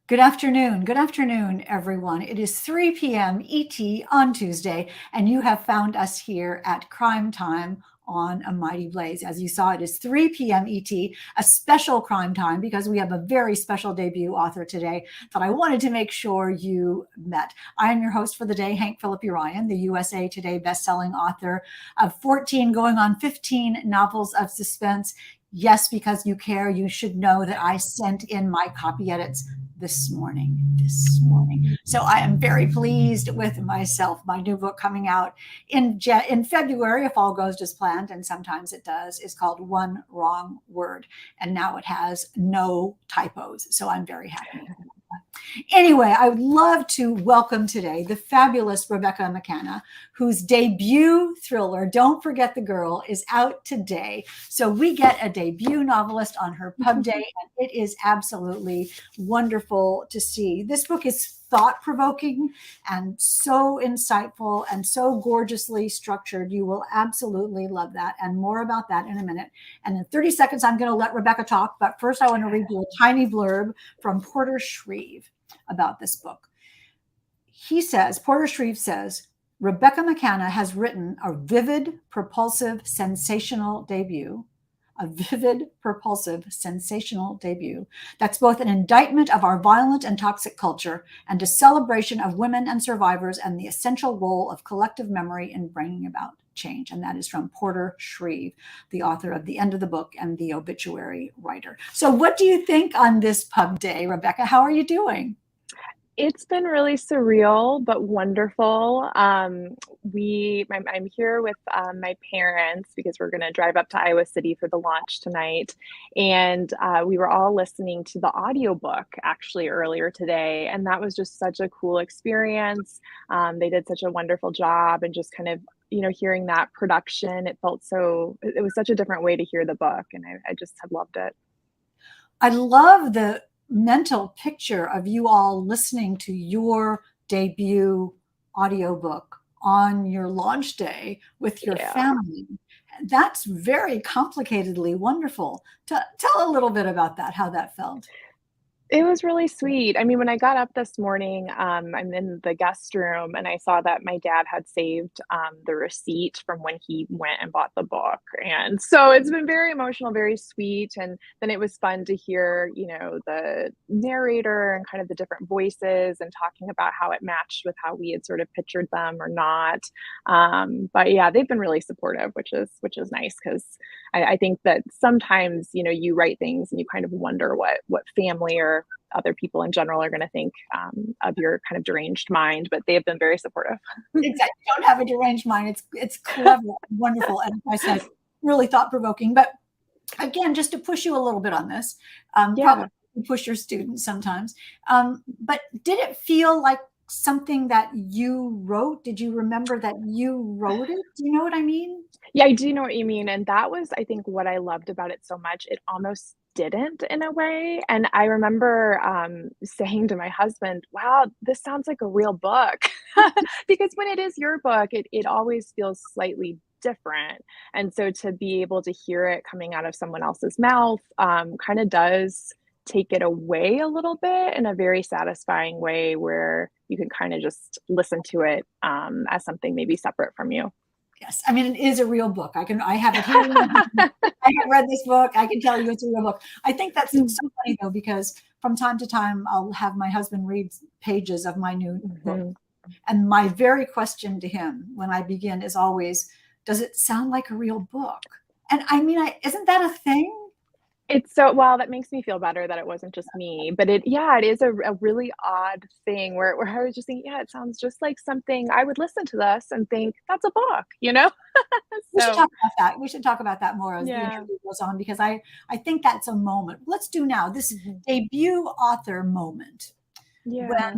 Good afternoon. Good afternoon, everyone. It is 3 p.m. ET on Tuesday, and you have found us here at Crime Time on A Mighty Blaze. As you saw, it is 3 p.m. ET, a special crime time because we have a very special debut author today that I wanted to make sure you met. I am your host for the day, Hank Phillippi Ryan, the USA Today bestselling author of 14 going on 15 novels of suspense. Yes, because you care, you should know that I sent in my copy edits this morning. So I am very pleased with myself. My new book coming out in February, if all goes as planned, and sometimes it does, is called One Wrong Word. And now it has no typos. So I'm very happy. Anyway, I would love to welcome today the fabulous Rebecca McKanna, whose debut thriller, Don't Forget the Girl, is out today. So we get a debut novelist on her pub day, and it is absolutely wonderful to see. This book is thought-provoking and so insightful and so gorgeously structured. You will absolutely love that, and more about that in a minute. And in 30 seconds, I'm going to let Rebecca talk, but first I want to read you a tiny blurb from Porter Shreve about this book. Porter Shreve says, Rebecca McKanna has written a vivid, propulsive, sensational debut that's both an indictment of our violent and toxic culture and a celebration of women and survivors and the essential role of collective memory in bringing about change. And that is from Porter Shreve, the author of The End of the Book and the obituary writer. So what do you think on this pub day, Rebecca? How are you doing? It's been really surreal, but wonderful. I'm here with my parents because we're going to drive up to Iowa City for the launch tonight. And we were all listening to the audiobook actually earlier today. And that was just such a cool experience. They did such a wonderful job, and just kind of, hearing that production, it was such a different way to hear the book. And I just have loved it. I love the mental picture of you all listening to your debut audiobook on your launch day with your family. That's very complicatedly wonderful. Tell a little bit about that, how that felt. It was really sweet. I mean, when I got up this morning, I'm in the guest room and I saw that my dad had saved the receipt from when he went and bought the book. And so it's been very emotional, very sweet. And then it was fun to hear, the narrator and kind of the different voices and talking about how it matched with how we had sort of pictured them or not. But yeah, they've been really supportive, which is nice, because I think that sometimes, you write things and you kind of wonder what family or other people in general are going to think of your kind of deranged mind, but they have been very supportive. Exactly. You don't have a deranged mind. It's clever, wonderful, and I said really thought-provoking. But again, just to push you a little bit on this, probably push your students sometimes. But did it feel like something that you wrote? Did you remember that you wrote it? Do you know what I mean? Yeah, I do know what you mean. And that was, I think, what I loved about it so much. It almost didn't, in a way. And I remember saying to my husband, wow, this sounds like a real book. Because when it is your book, it always feels slightly different. And so to be able to hear it coming out of someone else's mouth kind of does take it away a little bit in a very satisfying way, where you can kind of just listen to it as something maybe separate from you. Yes, I mean, it is a real book. I have it here. I have read this book. I can tell you it's a real book. I think that's so funny, though, because from time to time, I'll have my husband read pages of my new book. And my very question to him when I begin is always, does it sound like a real book? And I mean, isn't that a thing? It's so, well, that makes me feel better that it wasn't just me, but it is a really odd thing where I was just thinking, yeah, it sounds just like something I would listen to this and think that's a book, We should So, talk about that. We should talk about that more as the yeah. interview goes on, because I think that's a moment. Let's do now this debut author moment. Yeah.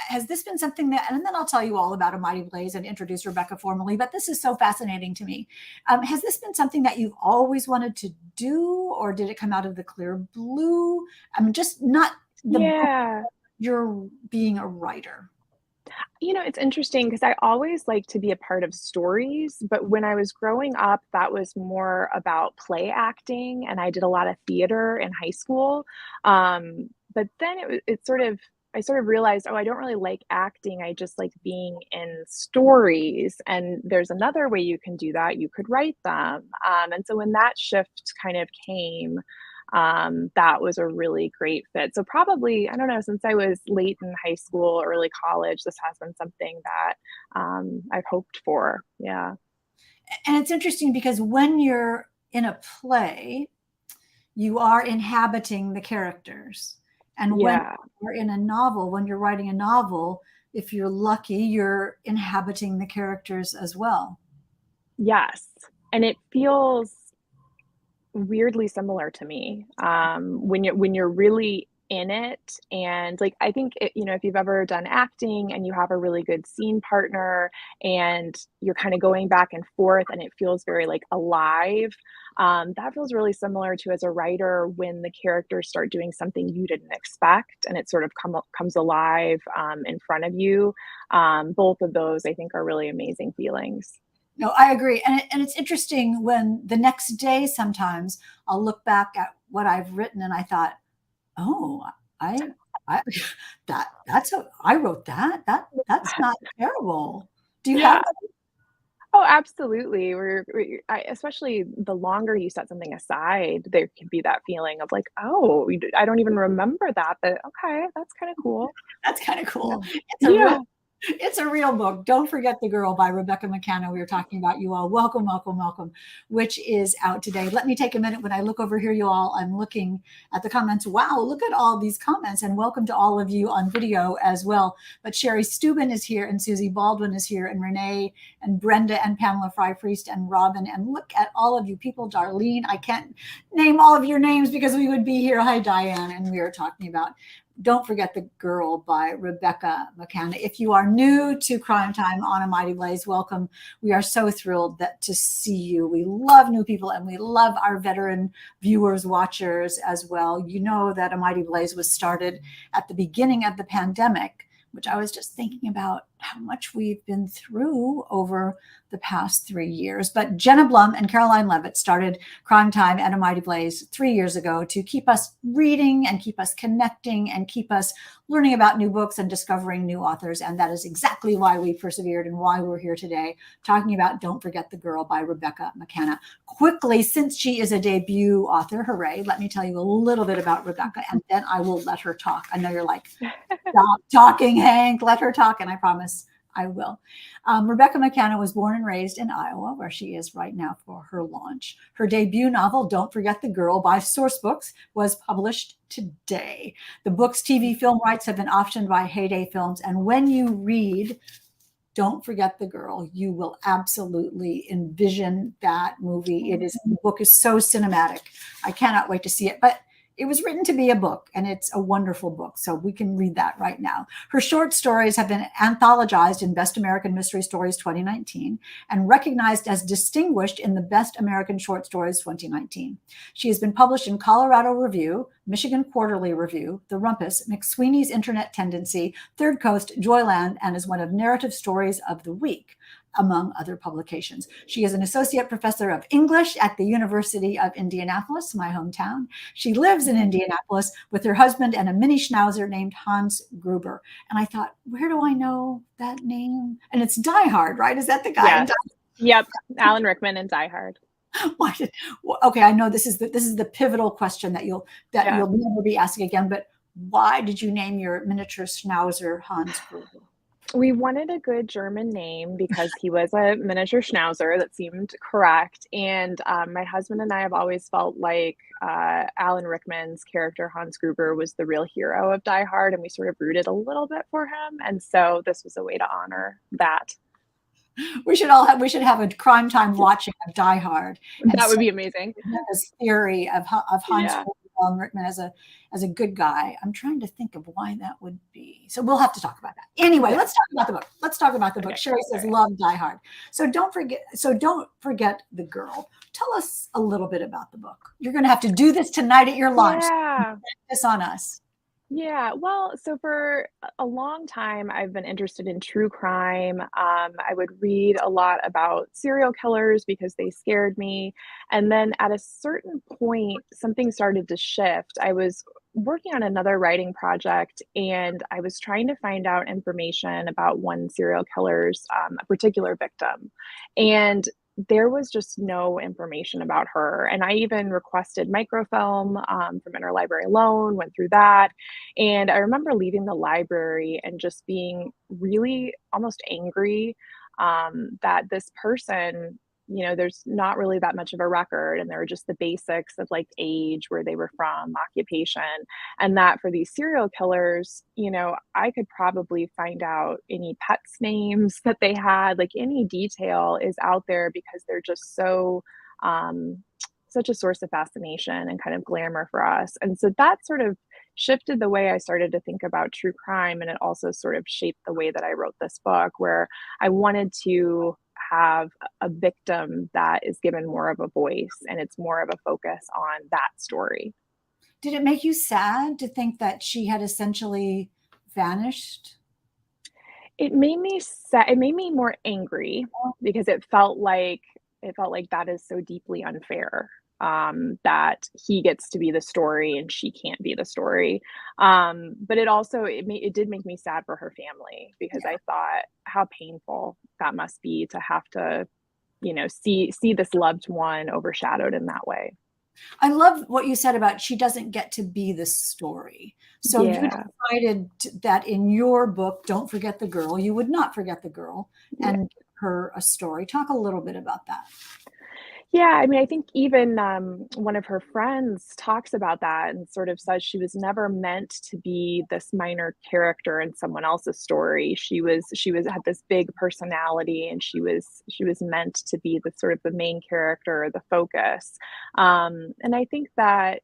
Has this been something that, and then I'll tell you all about A Mighty Blaze and introduce Rebecca formally, but this is so fascinating to me. Has this been something that you've always wanted to do, or did it come out of the clear blue? I mean, just not the book, you're being a writer. It's interesting because I always like to be a part of stories, but when I was growing up, that was more about play acting, and I did a lot of theater in high school. but then I sort of realized, oh, I don't really like acting. I just like being in stories. And there's another way you can do that. You could write them. And so when that shift kind of came, that was a really great fit. So probably, I don't know, since I was late in high school, early college, this has been something that I've hoped for. Yeah. And it's interesting because when you're in a play, you are inhabiting the characters. And when Yeah. you're in a novel, when you're writing a novel, if you're lucky, you're inhabiting the characters as well. Yes. And it feels weirdly similar to me, when you're really in it, and, like, I think if you've ever done acting and you have a really good scene partner and you're kinda going back and forth and it feels very, like, alive, that feels really similar to as a writer when the characters start doing something you didn't expect and it sort of comes alive, in front of you. Both of those I think are really amazing feelings. No, I agree. And it's interesting when the next day sometimes I'll look back at what I've written and I thought, oh, I I wrote that. That's not terrible. Do you have Yeah. Oh, absolutely. Especially the longer you set something aside, there can be that feeling of like, oh, I don't even remember that, but okay, that's kind of cool. that's kind of Yeah. cool. It's a real Yeah. It's a real book. Don't Forget the Girl by Rebecca McKanna. We were talking about you all. Welcome, welcome, welcome, which is out today. Let me take a minute. When I look over here, you all, I'm looking at the comments. Wow, look at all these comments, and welcome to all of you on video as well. But Sherry Steuben is here, and Susie Baldwin is here, and Renee, and Brenda, and Pamela Fry-Priest, and Robin. And look at all of you people. Darlene, I can't name all of your names because we would be here. Hi, Diane. And we are talking about Don't Forget the Girl by Rebecca McKanna. If you are new to Crime Time on A Mighty Blaze, welcome. We are so thrilled to see you. We love new people and we love our veteran viewers, watchers as well. You know that A Mighty Blaze was started at the beginning of the pandemic, which I was just thinking about how much we've been through over the past 3 years. But Jenna Blum and Caroline Levitt started Crime Time at A Mighty Blaze 3 years ago to keep us reading and keep us connecting and keep us learning about new books and discovering new authors. And that is exactly why we persevered and why we're here today talking about Don't Forget the Girl by Rebecca McKanna. Quickly, since she is a debut author, hooray, let me tell you a little bit about Rebecca and then I will let her talk. I know you're like, stop talking, Hank, let her talk. And I promise I will. Rebecca McKanna was born and raised in Iowa, where she is right now for her launch. Her debut novel, Don't Forget the Girl, by Source Books, was published today. The book's TV film rights have been optioned by Heyday Films. And when you read Don't Forget the Girl, you will absolutely envision that movie. The book is so cinematic. I cannot wait to see it. But it was written to be a book, and it's a wonderful book, so we can read that right now. Her short stories have been anthologized in Best American Mystery Stories 2019 and recognized as distinguished in the Best American Short Stories 2019. She has been published in Colorado Review, Michigan Quarterly Review, The Rumpus, McSweeney's Internet Tendency, Third Coast, Joyland, and is one of Narrative Stories of the Week, among other publications. She is an associate professor of English at the University of Indianapolis, my hometown. She lives in Indianapolis with her husband and a mini schnauzer named Hans Gruber. And I thought, where do I know that name? And it's Die Hard, right? Is that the guy? Yes. Yep. Alan Rickman and Die Hard. Okay, I know this is the pivotal question that you'll never be asking again. But why did you name your miniature schnauzer Hans Gruber? We wanted a good German name because he was a miniature schnauzer. That seemed correct. And my husband and I have always felt like Alan Rickman's character, Hans Gruber, was the real hero of Die Hard, and we sort of rooted a little bit for him. And so this was a way to honor that. We should have a Crime Time watching of Die Hard. That would be amazing. This theory of Hans Yeah. Alan Rickman as a good guy. I'm trying to think of why that would be. So we'll have to talk about that. Anyway, let's talk about the book. Okay. Sherry says, love Die Hard. So don't forget the Girl. Tell us a little bit about the book. You're going to have to do this tonight at your lunch. Yeah. This on us. Yeah, well, so for a long time, I've been interested in true crime. I would read a lot about serial killers because they scared me. And then at a certain point, something started to shift. I was working on another writing project and I was trying to find out information about one serial killer's a particular victim. And there was just no information about her. And I even requested microfilm from Interlibrary Loan, went through that, and I remember leaving the library and just being really almost angry that this person, there's not really that much of a record. And there were just the basics of like age, where they were from, occupation. And that for these serial killers, I could probably find out any pets' names that they had, like any detail is out there because they're just so. Such a source of fascination and kind of glamour for us. And so that sort of shifted the way I started to think about true crime. And it also sort of shaped the way that I wrote this book, where I wanted to have a victim that is given more of a voice and it's more of a focus on that story. Did it make you sad to think that she had essentially vanished? It made me more angry because it felt like that is so deeply unfair, that he gets to be the story and she can't be the story. But it did make me sad for her family because I thought how painful that must be to have to, see this loved one overshadowed in that way. I love what you said about she doesn't get to be the story. So you Yeah. decided that in your book, Don't Forget the Girl, you would not forget the girl Yeah. and give her a story. Talk a little bit about that. Yeah, I mean, I think even, one of her friends talks about that and sort of says she was never meant to be this minor character in someone else's story. She was had this big personality, and she was meant to be the sort of the main character, the focus. And I think that,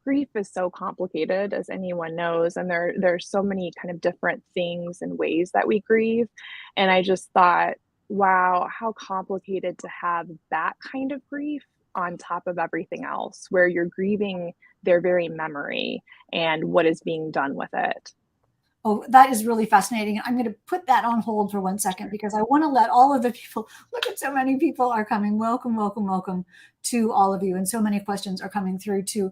grief is so complicated, as anyone knows, and there's so many kind of different things and ways that we grieve. And I just thought, wow, how complicated to have that kind of grief on top of everything else, where you're grieving their very memory and what is being done with it. Oh, that is really fascinating. I'm going to put that on hold for 1 second because I want to let all of the people look at so many people are coming. Welcome, welcome, welcome to all of you. And so many questions are coming through too.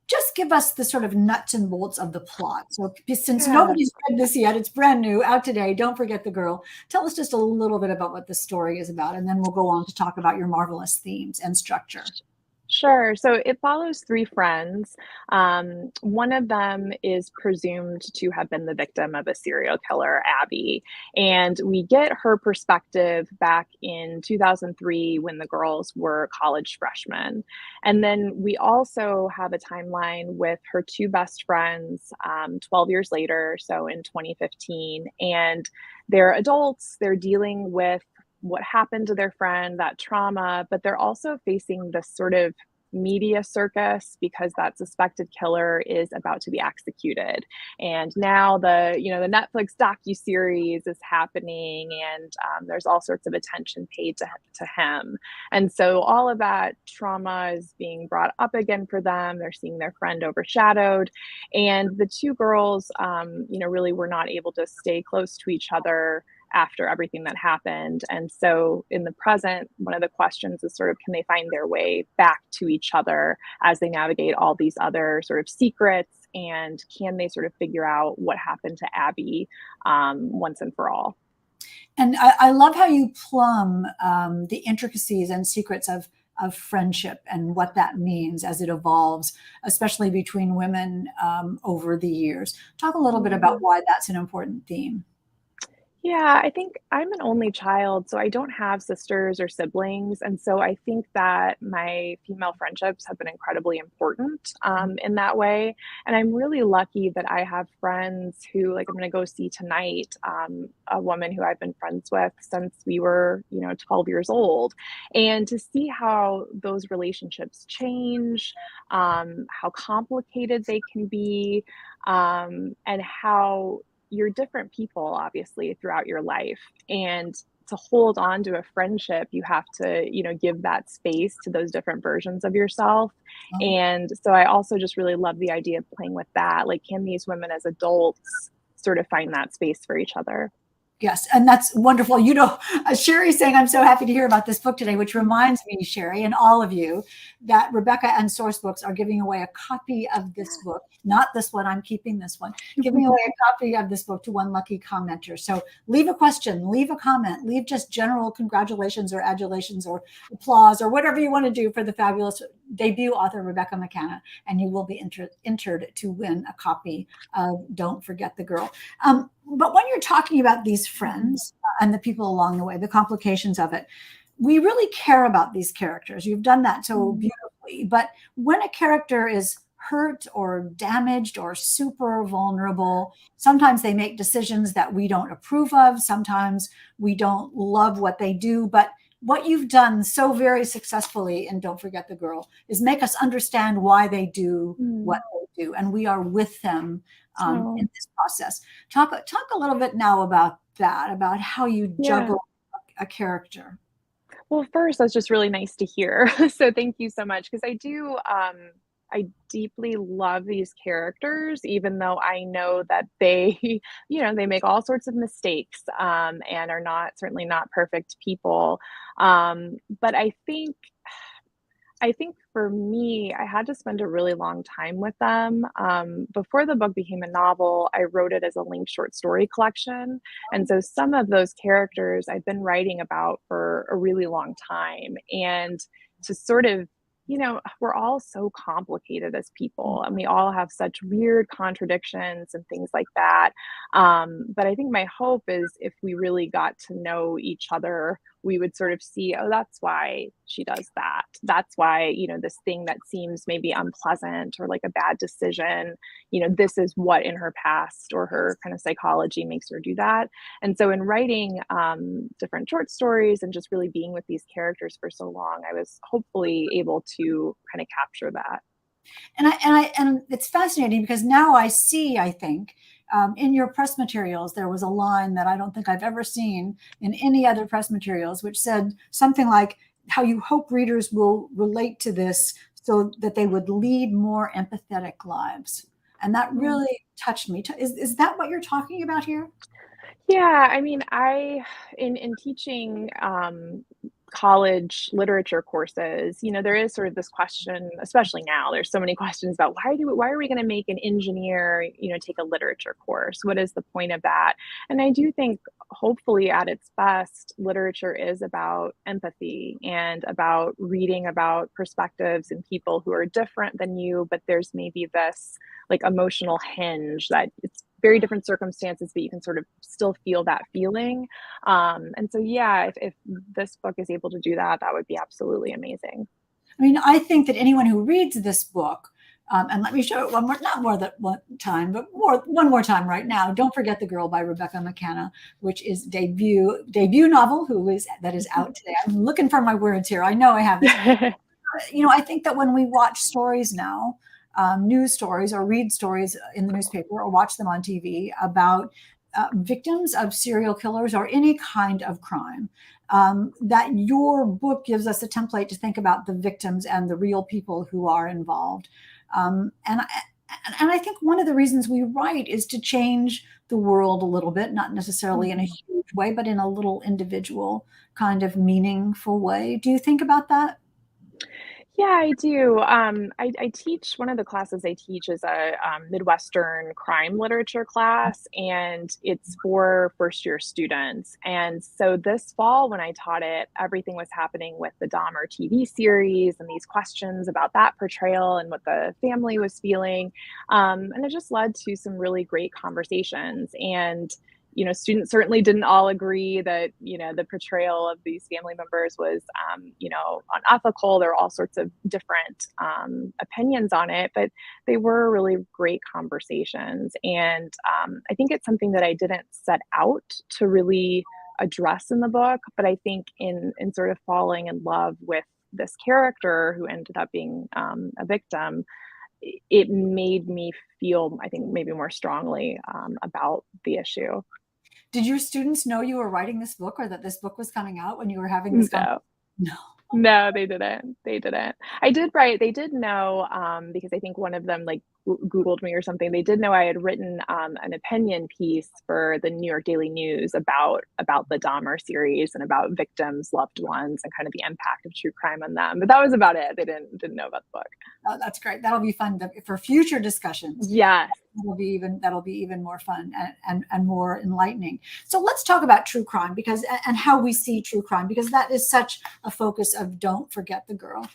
Just give us the sort of nuts and bolts of the plot. So since Yeah. nobody's read this yet, it's brand new, out today. Don't Forget the Girl. Tell us just a little bit about what the story is about, and then we'll go on to talk about your marvelous themes and structure. Sure. So it follows three friends. One of them is presumed to have been the victim of a serial killer, Abby. And we get her perspective back in 2003 when the girls were college freshmen. And then we also have a timeline with her two best friends 12 years later, so in 2015. And they're adults, they're dealing with what happened to their friend, that trauma, but they're also facing this sort of media circus because that suspected killer is about to be executed. And now the Netflix docu-series is happening, and there's all sorts of attention paid to him. And so all of that trauma is being brought up again for them. They're seeing their friend overshadowed. And the two girls, really were not able to stay close to each other after everything that happened. And so in the present, one of the questions is sort of, can they find their way back to each other as they navigate all these other sort of secrets? And can they sort of figure out what happened to Abby once and for all? And I love how you plumb the intricacies and secrets of friendship and what that means as it evolves, especially between women over the years. Talk a little bit about why that's an important theme. Yeah, I think I'm an only child, so I don't have sisters or siblings. And so I think that my female friendships have been incredibly important in that way. And I'm really lucky that I have friends who, like, I'm going to go see tonight, a woman who I've been friends with since we were, 12 years old. And to see how those relationships change, how complicated they can be, and how you're different people obviously throughout your life, and to hold on to a friendship, you have to, give that space to those different versions of yourself. Oh, And so I also just really love the idea of playing with that. Like, can these women as adults sort of find that space for each other? yes, and that's wonderful. Sherry's saying, I'm so happy to hear about this book today, which reminds me, Sherry, and all of you, that Rebecca and Source Books are giving away a copy of this book. Not this one, I'm keeping this one. Giving away a copy of this book to one lucky commenter. So leave a question, leave a comment, leave just general congratulations or adulations or applause or whatever you want to do for the fabulous debut author, Rebecca McKanna, and you will be entered to win a copy of Don't Forget the Girl. But when you're talking about these friends and the people along the way, the complications of it, we really care about these characters. You've done that so beautifully. But when a character is hurt or damaged or super vulnerable, sometimes they make decisions that we don't approve of. Sometimes we don't love what they do. But what you've done so very successfully in Don't Forget the Girl is make us understand why they do what they do. And we are with them in this process. Talk a little bit now about that, about how you Yeah. juggle a character. Well, first, that's just really nice to hear. So thank you so much, because I deeply love these characters, even though I know that they, they make all sorts of mistakes, and are certainly not perfect people. But I think for me, I had to spend a really long time with them. Before the book became a novel, I wrote it as a linked short story collection. And so some of those characters I've been writing about for a really long time. And to sort of, we're all so complicated as people, and we all have such weird contradictions and things like that. But I think my hope is, if we really got to know each other, we would sort of see, oh, that's why she does that. That's why, this thing that seems maybe unpleasant or like a bad decision, this is what in her past or her kind of psychology makes her do that. And so in writing different short stories and just really being with these characters for so long, I was hopefully able to kind of capture that. And it's fascinating because now I see, I think, in your press materials, there was a line that I don't think I've ever seen in any other press materials, which said something like how you hope readers will relate to this so that they would lead more empathetic lives. And that really touched me. Is that what you're talking about here? Yeah, I mean, in teaching college literature courses, there is sort of this question, especially now, there's so many questions about why are we going to make an engineer, take a literature course? What is the point of that? And I do think, hopefully at its best, literature is about empathy and about reading about perspectives and people who are different than you, but there's maybe this like emotional hinge that it's very different circumstances, but you can sort of still feel that feeling. And so, yeah, if this book is able to do that, that would be absolutely amazing. I mean, I think that anyone who reads this book, and let me show it not more than one time, but one more time right now. Don't Forget the Girl by Rebecca McKanna, which is debut novel that is out today. I'm looking for my words here. I know I have this. I think that when we watch stories now, news stories, or read stories in the newspaper or watch them on TV about victims of serial killers or any kind of crime, that your book gives us a template to think about the victims and the real people who are involved. And I think one of the reasons we write is to change the world a little bit, not necessarily in a huge way, but in a little individual kind of meaningful way. Do you think about that? Yeah, I do. I teach, one of the classes I teach is a Midwestern crime literature class, and it's for first year students. And so this fall, when I taught it, everything was happening with the Dahmer TV series and these questions about that portrayal and what the family was feeling. And it just led to some really great conversations. And students certainly didn't all agree that, the portrayal of these family members was, unethical. There were all sorts of different opinions on it, but they were really great conversations. And I think it's something that I didn't set out to really address in the book, but I think in sort of falling in love with this character who ended up being a victim, it made me feel, I think, maybe more strongly about the issue. Did your students know you were writing this book or that this book was coming out when you were having this conversation? No. No. No, they didn't. They didn't. I did write they did know, because I think one of them, like, Googled me or something. They did know I had written, an opinion piece for the New York Daily News about the Dahmer series and about victims, loved ones, and kind of the impact of true crime on them, but that was about it. They didn't know about the book. Oh, that's great. That'll be fun for future discussions. Yes. That'll be even more fun and more enlightening. So let's talk about true crime and how we see true crime, because that is such a focus of Don't Forget the Girl.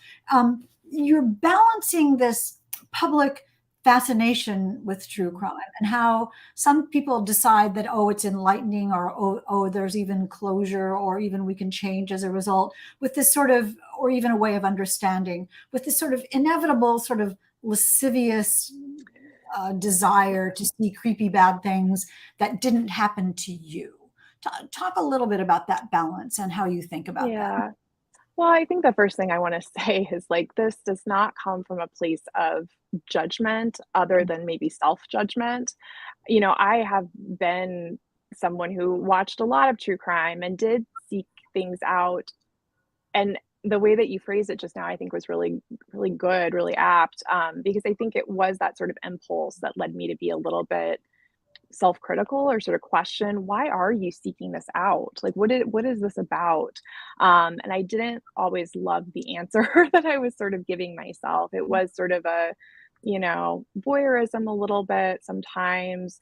You're balancing this public fascination with true crime and how some people decide that, oh, it's enlightening, or oh, there's even closure, or even we can change as a result, with this sort of, or even a way of understanding, with this sort of inevitable sort of lascivious desire to see creepy bad things that didn't happen to you. Talk a little bit about that balance and how you think about that. Yeah. Well, I think the first thing I wanna say is, like, this does not come from a place of judgment other than maybe self-judgment. I have been someone who watched a lot of true crime and did seek things out, and the way that you phrased it just now, I think was really, really good, really apt, because I think it was that sort of impulse that led me to be a little bit self-critical or sort of question, why are you seeking this out? Like, what is this about? And I didn't always love the answer that I was sort of giving myself. It was sort of a, voyeurism a little bit sometimes.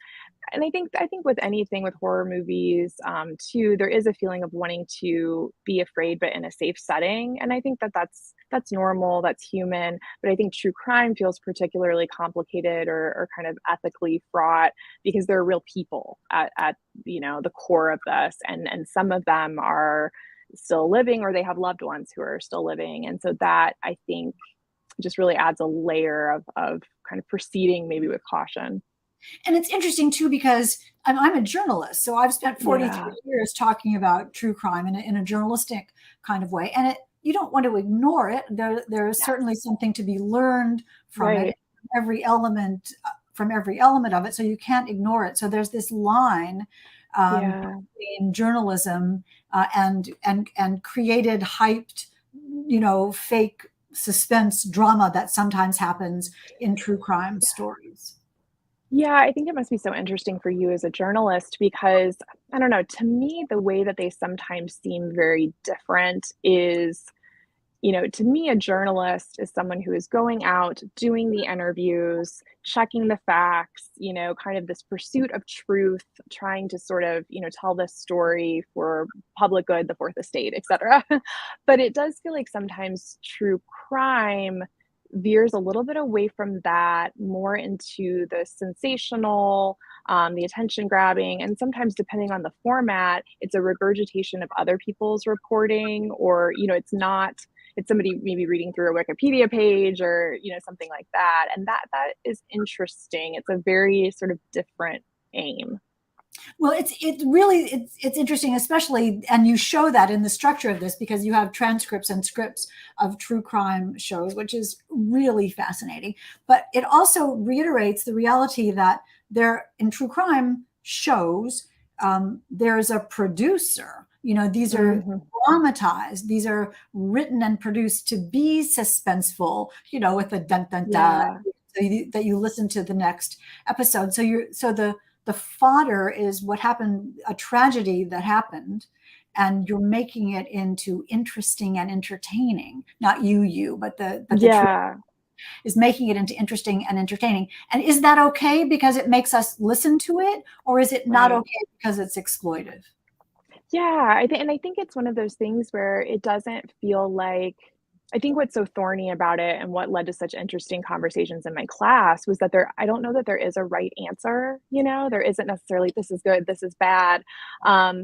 And I think with anything with horror movies, too, there is a feeling of wanting to be afraid, but in a safe setting. And I think that that's normal, that's human. But I think true crime feels particularly complicated or kind of ethically fraught because there are real people at the core of this, and some of them are still living or they have loved ones who are still living. And so that, I think, just really adds a layer of kind of proceeding maybe with caution. And it's interesting too, because I'm a journalist. So I've spent Yeah. 43 years talking about true crime in a journalistic kind of way. And you don't want to ignore it. There is certainly Yes. something to be learned from it, Right. from every element of it. So you can't ignore it. So there's this line Yeah. between journalism and created, hyped, fake suspense drama that sometimes happens in true crime stories. Yeah, I think it must be so interesting for you as a journalist because I don't know, to me, the way that they sometimes seem very different is, to me, a journalist is someone who is going out, doing the interviews, checking the facts, kind of this pursuit of truth, trying to sort of, tell this story for public good, the fourth estate, etc. But it does feel like sometimes true crime veers a little bit away from that, more into the sensational, the attention grabbing, and sometimes depending on the format, it's a regurgitation of other people's reporting, or it's somebody maybe reading through a Wikipedia page or something like that, and that is interesting. It's a very sort of different aim. Well, it's interesting, especially, and you show that in the structure of this because you have transcripts and scripts of true crime shows, which is really fascinating. But it also reiterates the reality that there in true crime shows, there's a producer. These are Mhm. dramatized. These are written and produced to be suspenseful. With the dun dun dun, Yeah. that you listen to the next episode. So the fodder is what happened, a tragedy that happened, and you're making it into interesting and entertaining. Not but the truth Yeah. is making it into interesting and entertaining. And is that okay because it makes us listen to it, or is it not Right. okay because it's exploitive? Yeah, I think it's one of those things where it doesn't feel like I think what's so thorny about it and what led to such interesting conversations in my class was that I don't know that there is a right answer, There isn't necessarily this is good, this is bad.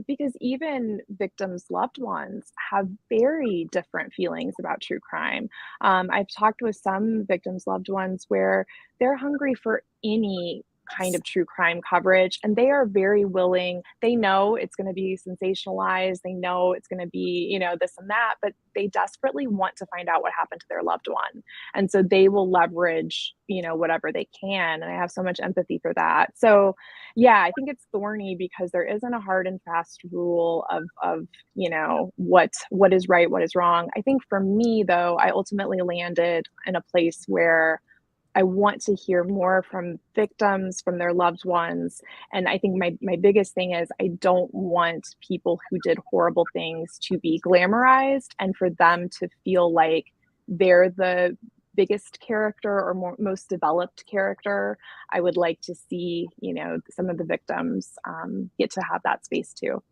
Because even victims' loved ones have very different feelings about true crime. I've talked with some victims' loved ones where they're hungry for any kind of true crime coverage, and they are very willing. They know it's going to be sensationalized. They know it's going to be, this and that, but they desperately want to find out what happened to their loved one. And so they will leverage, whatever they can. And I have so much empathy for that. So yeah, I think it's thorny because there isn't a hard and fast rule of what is right, what is wrong. I think for me though, I ultimately landed in a place where I want to hear more from victims, from their loved ones. And I think my biggest thing is I don't want people who did horrible things to be glamorized and for them to feel like they're the biggest character or most developed character. I would like to see, some of the victims get to have that space too.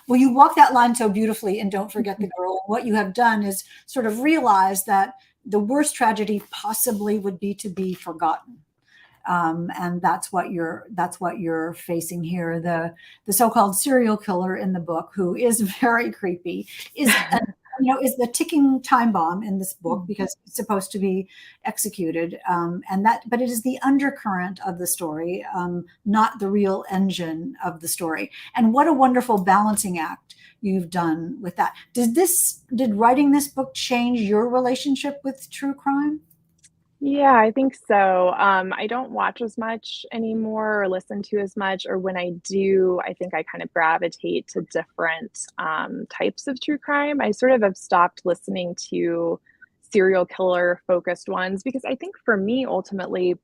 Well, you walk that line so beautifully in Don't Forget the Girl. What you have done is sort of realize that the worst tragedy possibly would be to be forgotten. And that's what you're facing here. The so-called serial killer in the book, who is very creepy, is is the ticking time bomb in this book because it's supposed to be executed. But it is the undercurrent of the story, not the real engine of the story. And what a wonderful balancing act you've done with that. Did writing this book change your relationship with true crime? Yeah, I think so. I don't watch as much anymore or listen to as much, or when I do, I think I kind of gravitate to different types of true crime. I sort of have stopped listening to serial killer focused ones because I think for me, ultimately,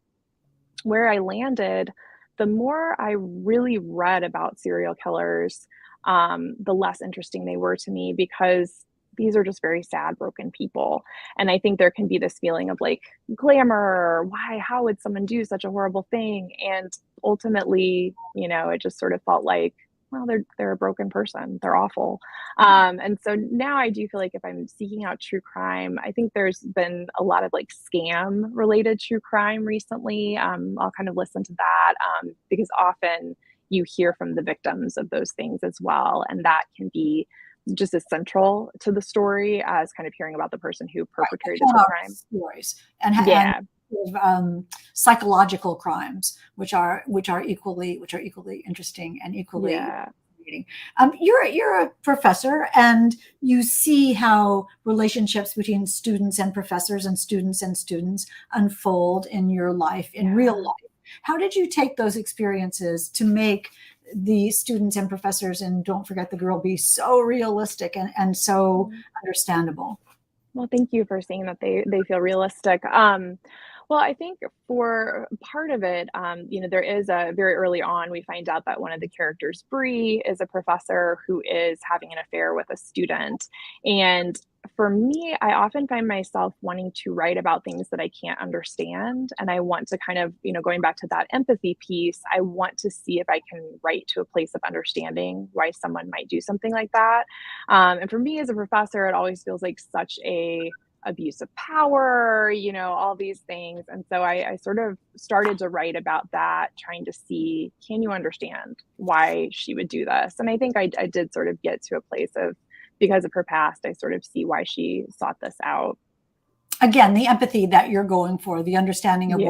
where I landed, the more I really read about serial killers, the less interesting they were to me because these are just very sad, broken people. And I think there can be this feeling of like glamour, how would someone do such a horrible thing? And ultimately, it just sort of felt like, well, they're a broken person. They're awful. And so now I do feel like if I'm seeking out true crime, I think there's been a lot of like scam related true crime recently. I'll kind of listen to that because often you hear from the victims of those things as well. And that can be just as central to the story as kind of hearing about the person who perpetrated the crime. Stories and psychological crimes, which are equally interesting and equally fascinating. You're a professor, and you see how relationships between students and professors and students unfold in your life, in real life. How did you take those experiences to make the students and professors in Don't Forget the Girl be so realistic and so understandable? Well, thank you for saying that they feel realistic. Well, I think for part of it, there is a very early on, we find out that one of the characters, Bree, is a professor who is having an affair with a student. And for me, I often find myself wanting to write about things that I can't understand. And I want to kind of, going back to that empathy piece, I want to see if I can write to a place of understanding why someone might do something like that. And for me as a professor, it always feels like such a abuse of power, all these things. And so I sort of started to write about that, trying to see, can you understand why she would do this? And I think I did sort of get to a place of, because of her past, I sort of see why she sought this out. Again, the empathy that you're going for, the understanding of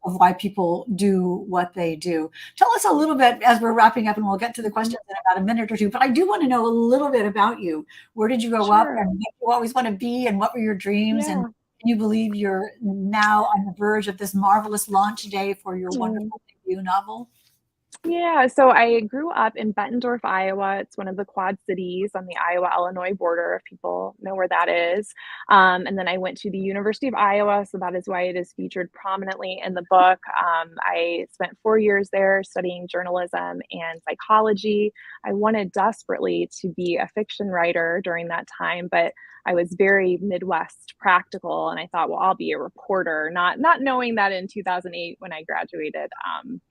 why people do what they do. Tell us a little bit as we're wrapping up, and we'll get to the questions in about a minute or two, but I do want to know a little bit about you. Where did you grow up, and what you always want to be, and what were your dreams? And can you believe you're now on the verge of this marvelous launch day for your wonderful debut novel? Yeah, so I grew up in Bettendorf, Iowa. It's one of the Quad Cities on the Iowa-Illinois border, if people know where that is. And then I went to the University of Iowa, so that is why it is featured prominently in the book. I spent 4 years there studying journalism and psychology. I wanted desperately to be a fiction writer during that time, but I was very Midwest practical, and I thought, well, I'll be a reporter, not knowing that in 2008 when I graduated,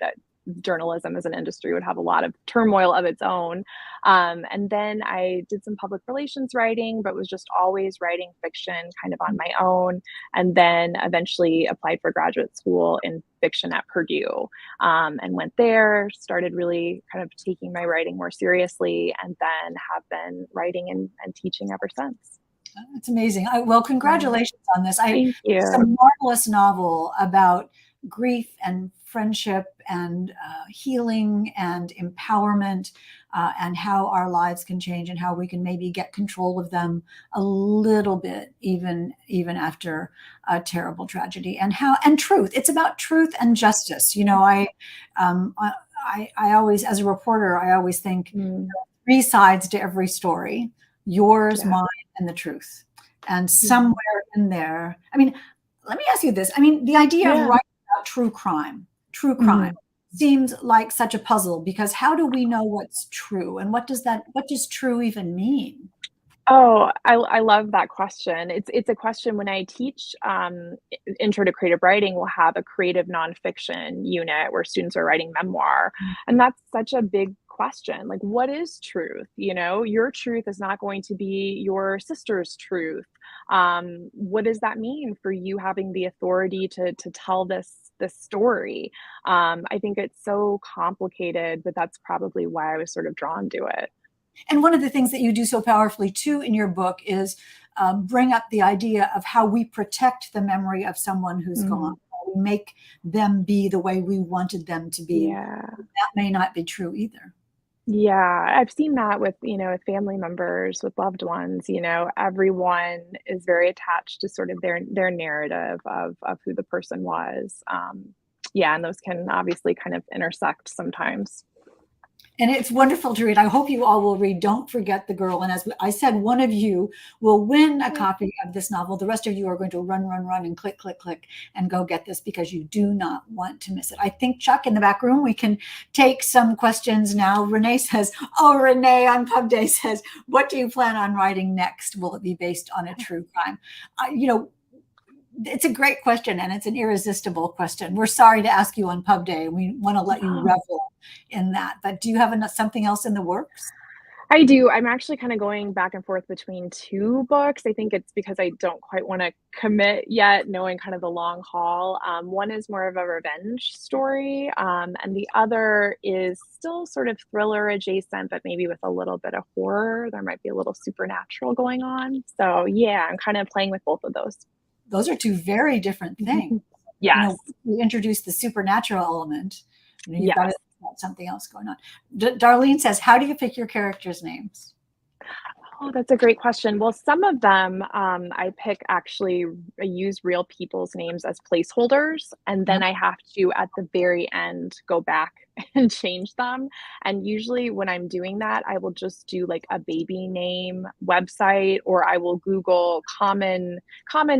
that journalism as an industry would have a lot of turmoil of its own. And then I did some public relations writing, but was just always writing fiction kind of on my own. And then eventually applied for graduate school in fiction at Purdue, and went there, started really kind of taking my writing more seriously, and then have been writing and teaching ever since. That's amazing. Well, congratulations on this. Thank you. It's a marvelous novel about grief and friendship and healing and empowerment, and how our lives can change and how we can maybe get control of them a little bit, even after a terrible tragedy. And truth. It's about truth and justice. I always, as a reporter, I always think there are three sides to every story: yours, mine, and the truth. And somewhere in there, I mean, let me ask you this. I mean, the idea of writing about true crime seems like such a puzzle, because how do we know what's true? And what does true even mean? Oh, I love that question. It's a question when I teach Intro to Creative Writing, we'll have a creative nonfiction unit where students are writing memoir. And that's such a big question. Like, what is truth? Your truth is not going to be your sister's truth. What does that mean for you having the authority to tell this story? I think it's so complicated, but that's probably why I was sort of drawn to it. And one of the things that you do so powerfully too in your book is bring up the idea of how we protect the memory of someone who's gone. We make them be the way we wanted them to be. Yeah. That may not be true either. Yeah, I've seen that with, with family members, with loved ones. Everyone is very attached to sort of their narrative of who the person was. Yeah, and those can obviously kind of intersect sometimes. And it's wonderful to read. I hope you all will read Don't Forget the Girl. And as I said, one of you will win a copy of this novel. The rest of you are going to run, and click and go get this, because you do not want to miss it. I think, Chuck, in the back room, we can take some questions now. Renee says, Renee on Pub Day says, what do you plan on writing next? Will it be based on a true crime? It's a great question, and it's an irresistible question. We're sorry to ask you on Pub Day. We want to let you revel in that. But do you have something else in the works? I do. I'm actually kind of going back and forth between two books. I think it's because I don't quite want to commit yet, knowing kind of the long haul. One is more of a revenge story, and the other is still sort of thriller adjacent, but maybe with a little bit of horror. There might be a little supernatural going on. So yeah, I'm kind of playing with both of those. Those are two very different things. Yes. You introduce the supernatural element. You've yes. got something else going on. Darlene says, how do you pick your characters' names? Oh, that's a great question. Well, some of them I use real people's names as placeholders, and then I have to, at the very end, go back and change them. And usually when I'm doing that, I will just do like a baby name website, or I will Google common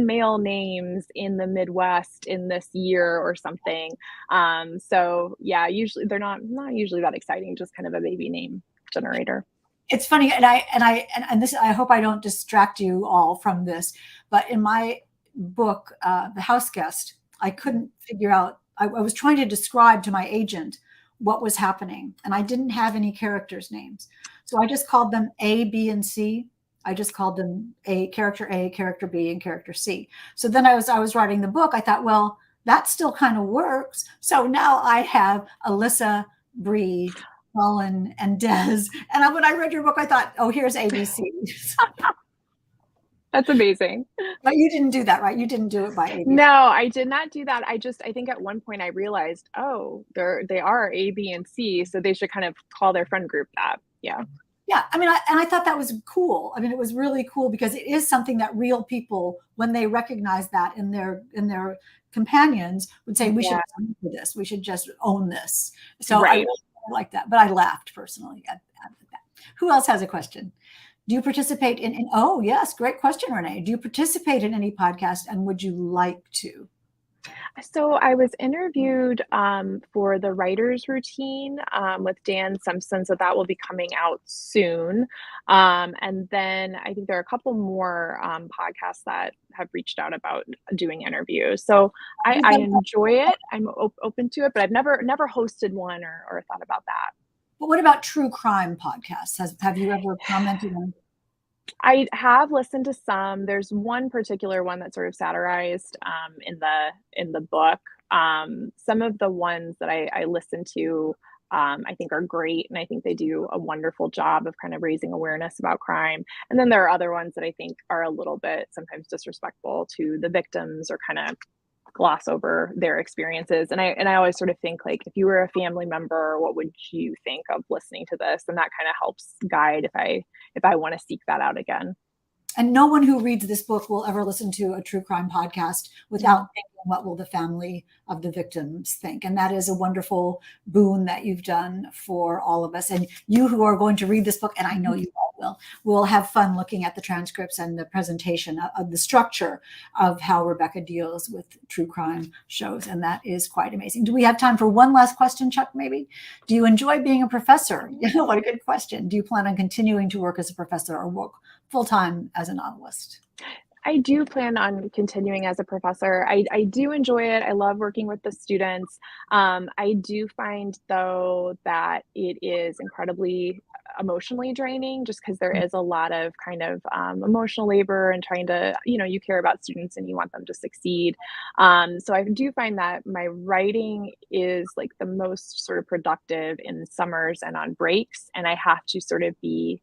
male names in the Midwest in this year or something. So yeah, usually they're not usually that exciting, just kind of a baby name generator. It's funny, and this, I hope I don't distract you all from this, but in my book, The House Guest, I couldn't figure out, I was trying to describe to my agent what was happening, and I didn't have any characters' names. So I just called them A, B, and C. I just called them character A, character B, and character C. So then I was writing the book, I thought, well, that still kind of works. So now I have Alyssa, Bree, Colin, and Des. And when I read your book, I thought, here's ABC. That's amazing. But you didn't do that, right? You didn't do it by ABC. No, I did not do that. I think at one point I realized, they are A, B, and C, so they should kind of call their friend group that. Yeah. Yeah. I mean, I thought that was cool. I mean, it was really cool, because it is something that real people, when they recognize that in their companions, would say, we should do this. We should just own this. So right. I like that, but I laughed personally at that. Who else has a question? Do you participate in oh yes, great question, Renee. Do you participate in any podcast, and would you like to? So I was interviewed for the writer's routine with Dan Simpson, so that will be coming out soon. And then I think there are a couple more podcasts that have reached out about doing interviews. So I enjoy it. I'm open to it, but I've never hosted one or thought about that. But what about true crime podcasts? Have you ever commented on? I have listened to some. There's one particular one that sort of satirized in the book. Some of the ones that I listen to, I think are great, and I think they do a wonderful job of kind of raising awareness about crime. And then there are other ones that I think are a little bit sometimes disrespectful to the victims, or kind of gloss over their experiences. And I always sort of think like, if you were a family member, what would you think of listening to this? And that kind of helps guide if I want to seek that out again. And no one who reads this book will ever listen to a true crime podcast without thinking, what will the family of the victims think? And that is a wonderful boon that you've done for all of us. And you who are going to read this book, and I know you all will have fun looking at the transcripts and the presentation of the structure of how Rebecca deals with true crime shows. And that is quite amazing. Do we have time for one last question, Chuck, maybe? Do you enjoy being a professor? What a good question. Do you plan on continuing to work as a professor or work full-time as a novelist? I do plan on continuing as a professor. I do enjoy it. I love working with the students. I do find, though, that it is incredibly emotionally draining, just because there is a lot of kind of emotional labor and trying to, you care about students and you want them to succeed. So I do find that my writing is like the most sort of productive in summers and on breaks. And I have to sort of be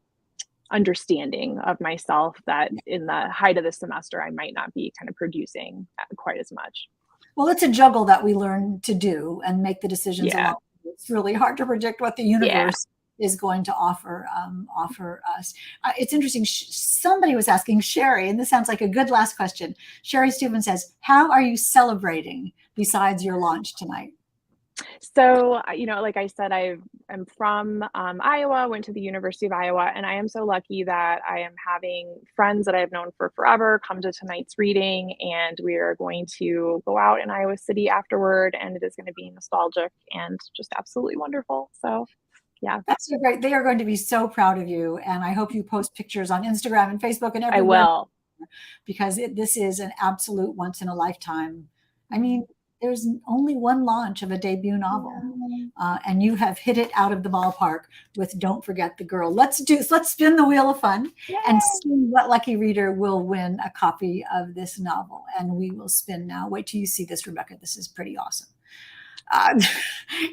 understanding of myself that in the height of the semester, I might not be kind of producing quite as much. Well, it's a juggle that we learn to do and make the decisions along. It's really hard to predict what the universe is going to offer us. It's interesting. Somebody was asking Sherry, and this sounds like a good last question. Sherry Steuben says, how are you celebrating besides your launch tonight? So, like I said, I'm from Iowa, went to the University of Iowa, and I am so lucky that I am having friends that I've known for forever come to tonight's reading, and we are going to go out in Iowa City afterward, and it is going to be nostalgic and just absolutely wonderful. So, yeah. That's so great. They are going to be so proud of you, and I hope you post pictures on Instagram and Facebook and everywhere. I will. Because this is an absolute once in a lifetime. I mean, there's only one launch of a debut novel, and you have hit it out of the ballpark with Don't Forget the Girl. Let's spin the wheel of fun and see what lucky reader will win a copy of this novel. And we will spin now. Wait till you see this, Rebecca. This is pretty awesome.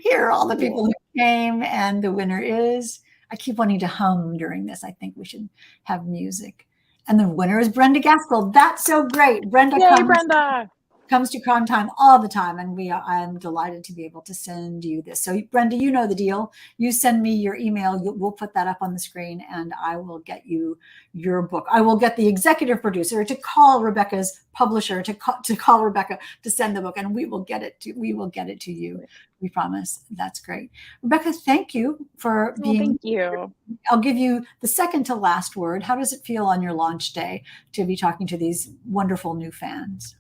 Here are all the people who came, and the winner is, I keep wanting to hum during this. I think we should have music. And the winner is Brenda Gaskell. That's so great. Brenda comes to Crime Time all the time, and I'm delighted to be able to send you this. So Brenda, you know the deal. You send me your email. We'll put that up on the screen, and I will get you your book. I will get the executive producer to call Rebecca's publisher to call Rebecca to send the book, and we will get it to you. We promise. That's great. Rebecca, thank you for being. Thank you. I'll give you the second to last word. How does it feel on your launch day to be talking to these wonderful new fans?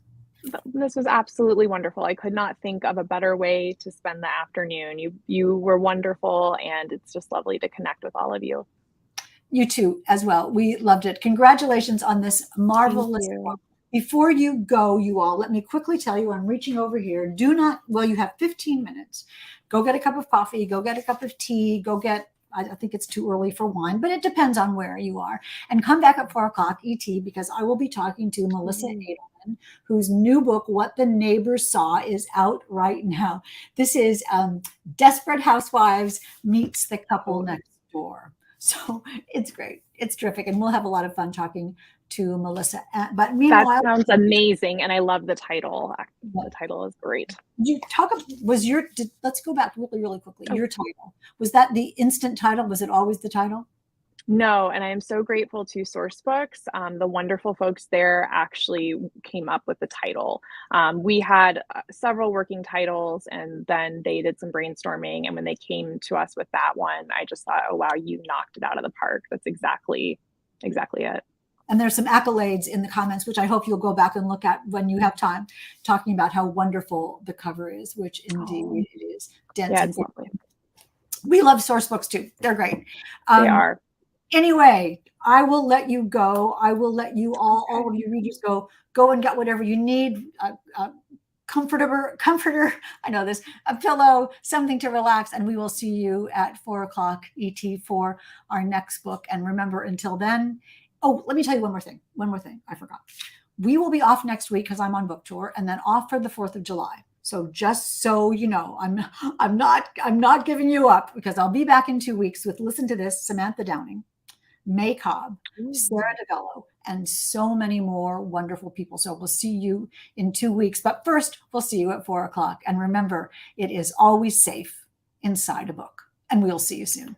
This was absolutely wonderful. I could not think of a better way to spend the afternoon. You were wonderful, and it's just lovely to connect with all of you. You too, as well. We loved it. Congratulations on this marvelous book. Before you go, you all, let me quickly tell you, I'm reaching over here. You have 15 minutes. Go get a cup of coffee, go get a cup of tea, I think it's too early for wine, but it depends on where you are. And come back at 4 o'clock ET, because I will be talking to Melissa Adelman, whose new book, What the Neighbors Saw, is out right now. This is Desperate Housewives meets the couple next door. So it's great. It's terrific. And we'll have a lot of fun talking to Melissa. But meanwhile, that sounds amazing. And I love the title. The title is great. Let's go back really quickly. Your title, was that the instant title? Was it always the title? No, and I am so grateful to Sourcebooks. The wonderful folks there actually came up with the title. We had several working titles, and then they did some brainstorming. And when they came to us with that one, I just thought, oh, wow, you knocked it out of the park. That's exactly it. And there's some accolades in the comments, which I hope you'll go back and look at when you have time, talking about how wonderful the cover is, which indeed it is. It's lovely. We love Sourcebooks too. They're great. They are. Anyway, I will let you go. I will let you all of you readers go and get whatever you need. Comforter, I know this, a pillow, something to relax, and we will see you at 4 o'clock ET for our next book. And remember, until then, let me tell you one more thing. I forgot. We will be off next week because I'm on book tour, and then off for the 4th of July. So just so you know, I'm not giving you up, because I'll be back in 2 weeks with, listen to this, Samantha Downing, May Cobb, Ooh. Sarah DeVello, and so many more wonderful people. So we'll see you in 2 weeks. But first, we'll see you at 4 o'clock. And remember, it is always safe inside a book. And we'll see you soon.